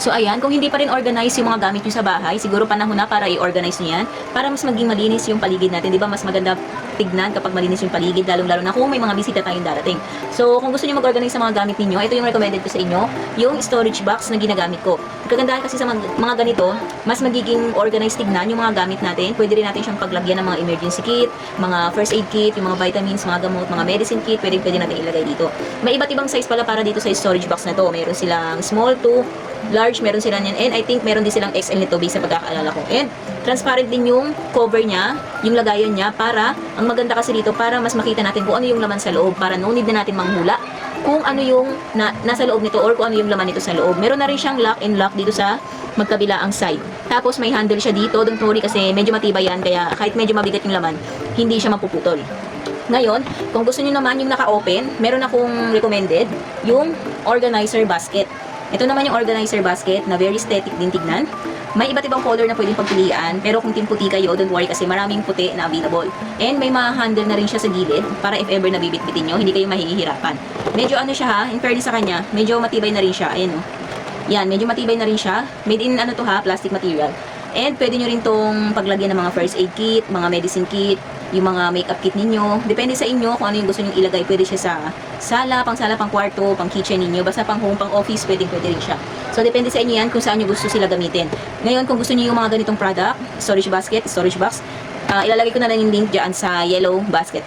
So ayan, kung hindi pa rin organize yung mga gamit nyo sa bahay, siguro panahon na para i-organize nyo yan para mas maging malinis yung paligid natin. Di ba? Mas maganda tignan kapag malinis yung paligid, lalong-lalo na kung may mga bisita tayong darating. So kung gusto nyo mag-organize sa mga gamit ninyo, ito yung recommended ko sa inyo, yung storage box na ginagamit ko. Kagandahan kasi sa mga ganito, mas magiging organized tignan yung mga gamit natin. Pwede rin natin siyang paglagyan ng mga emergency kit, mga first aid kit, yung mga vitamins, mga gamot, mga medicine kit, pwede natin ilagay dito. May iba't ibang size pala para dito sa storage box na to. Mayroon silang small to large, meron sila niyan, and I think meron din silang XL nito based sa pagkakaalala ko. And transparent din yung cover niya, yung lagayan niya, para, ang maganda kasi dito, para mas makita natin kung ano yung laman sa loob, para no need na natin manghula kung ano yung nasa loob nito or kung ano yung laman nito sa loob. Meron na rin siyang lock and lock dito sa magkabilaang side. Tapos may handle siya dito, don't worry kasi medyo matibay yan, kaya kahit medyo mabigat yung laman, hindi siya mapuputol. Ngayon, kung gusto niyo naman yung naka-open, meron akong recommended, yung organizer basket. Ito naman yung organizer basket na very aesthetic din tignan. May iba't ibang color na pwedeng pagpilian, pero kung team puti kayo, don't worry kasi maraming puti na available. And may mga handle na rin siya sa gilid para if ever nabibitbitin nyo, hindi kayo mahihirapan. Medyo ano siya ha, in fairness sa kanya, medyo matibay na rin siya. Ayan o. Yan, medyo matibay na rin siya. Made in ano to ha, plastic material. And pwede nyo rin tong paglagyan ng mga first aid kit, mga medicine kit, yung mga makeup kit ninyo. Depende sa inyo kung ano yung gusto nyo ilagay. Pwede siya sa sala, pang kwarto, pang kitchen ninyo. Basta pang home, pang office, pwede rin siya. So, depende sa inyo yan kung saan nyo gusto sila gamitin. Ngayon, kung gusto nyo yung mga ganitong product, storage basket, storage box, ilalagay ko na lang yung link dyan sa yellow basket.